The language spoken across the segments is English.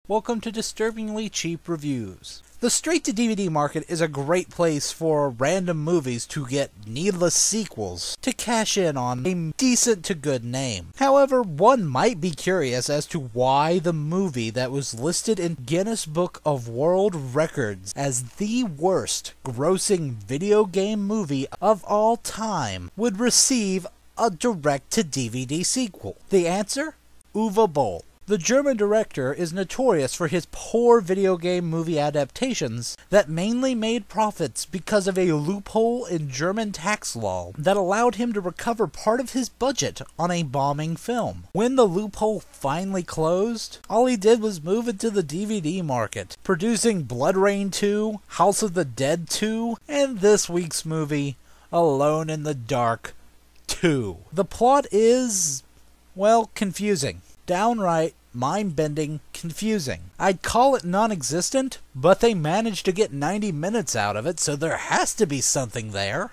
Welcome to Disturbingly Cheap Reviews. The straight-to-DVD market is a great place for random movies to get needless sequels to cash in on a decent to good name. However, one might be curious as to why the movie that was listed in Guinness Book of World Records as the worst grossing video game movie of all time would receive a direct-to-DVD sequel. The answer? Uwe Boll. The German director is notorious for his poor video game movie adaptations that mainly made profits because of a loophole in German tax law that allowed him to recover part of his budget on a bombing film. When the loophole finally closed, all he did was move into the DVD market, producing Blood Rain 2, House of the Dead 2, and this week's movie, Alone in the Dark 2. The plot is, well, confusing. Downright mind-bending confusing. I'd call it non-existent, but they managed to get 90 minutes out of it, so there has to be something there.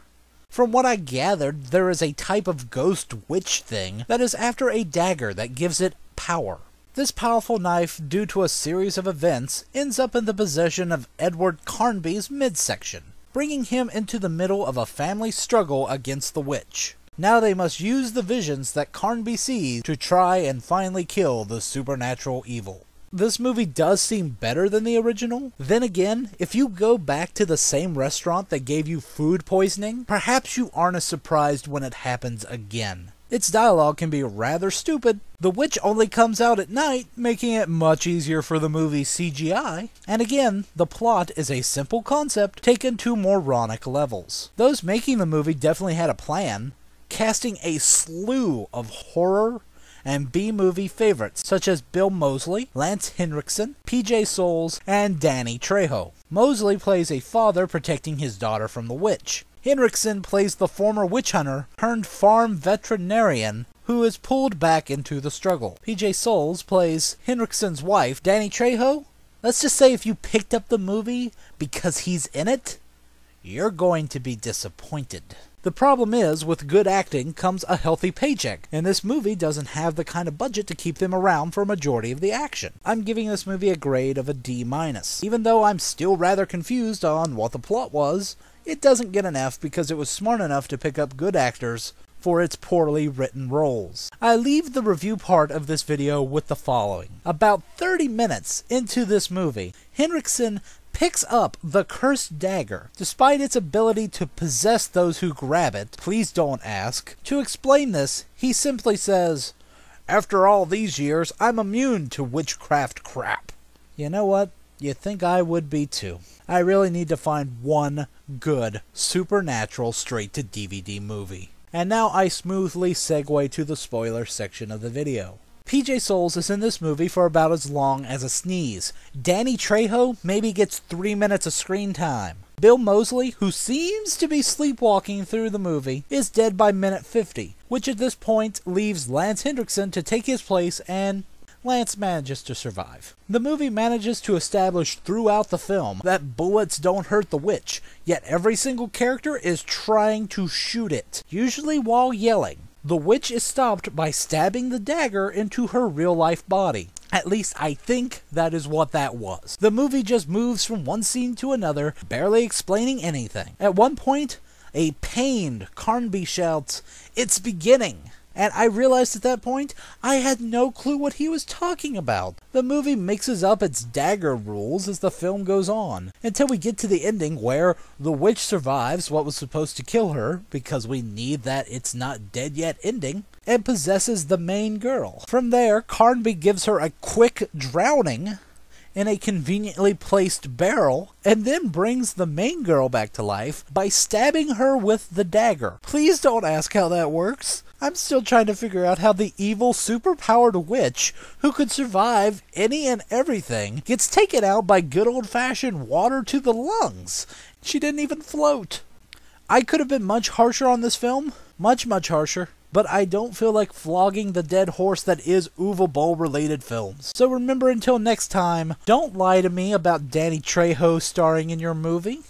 From what I gathered, there is a type of ghost witch thing that is after a dagger that gives it power. This powerful knife, due to a series of events, ends up in the possession of Edward Carnby's midsection, bringing him into the middle of a family struggle against the witch. Now they must use the visions that Carnby sees to try and finally kill the supernatural evil. This movie does seem better than the original. Then again, if you go back to the same restaurant that gave you food poisoning, perhaps you aren't as surprised when it happens again. Its dialogue can be rather stupid. The witch only comes out at night, making it much easier for the movie's CGI. And again, the plot is a simple concept taken to moronic levels. Those making the movie definitely had a plan, casting a slew of horror and B-movie favorites such as Bill Moseley, Lance Henriksen, PJ Soles, and Danny Trejo. Moseley plays a father protecting his daughter from the witch. Henriksen plays the former witch hunter turned farm veterinarian who is pulled back into the struggle. PJ Soles plays Henriksen's wife. Danny Trejo, let's just say if you picked up the movie because he's in it, you're going to be disappointed. The problem is, with good acting comes a healthy paycheck, and this movie doesn't have the kind of budget to keep them around for a majority of the action. I'm giving this movie a grade of a D-. Even though I'm still rather confused on what the plot was, it doesn't get an F because it was smart enough to pick up good actors for its poorly written roles. I leave the review part of this video with the following. About 30 minutes into this movie, Henriksen picks up the cursed dagger. Despite its ability to possess those who grab it, please don't ask. To explain this, he simply says, "After all these years, I'm immune to witchcraft crap." You know what? You'd think I would be too. I really need to find one good supernatural straight-to-DVD movie. And now I smoothly segue to the spoiler section of the video. PJ Soles is in this movie for about as long as a sneeze. Danny Trejo maybe gets 3 minutes of screen time. Bill Moseley, who seems to be sleepwalking through the movie, is dead by minute 50, which at this point leaves Lance Henriksen to take his place, and Lance manages to survive. The movie manages to establish throughout the film that bullets don't hurt the witch, yet every single character is trying to shoot it, usually while yelling. The witch is stopped by stabbing the dagger into her real-life body. At least I think that is what that was. The movie just moves from one scene to another, barely explaining anything. At one point, a pained Carnby shouts, "It's beginning!" And I realized at that point, I had no clue what he was talking about. The movie mixes up its dagger rules as the film goes on, until we get to the ending where the witch survives what was supposed to kill her, because we need that it's not dead yet ending, and possesses the main girl. From there, Carnby gives her a quick drowning in a conveniently placed barrel, and then brings the main girl back to life by stabbing her with the dagger. Please don't ask how that works. I'm still trying to figure out how the evil, superpowered witch, who could survive any and everything, gets taken out by good old-fashioned water to the lungs. She didn't even float. I could have been much harsher on this film. Much, much harsher. But I don't feel like flogging the dead horse that is Uwe Boll-related films. So remember, until next time, don't lie to me about Danny Trejo starring in your movie.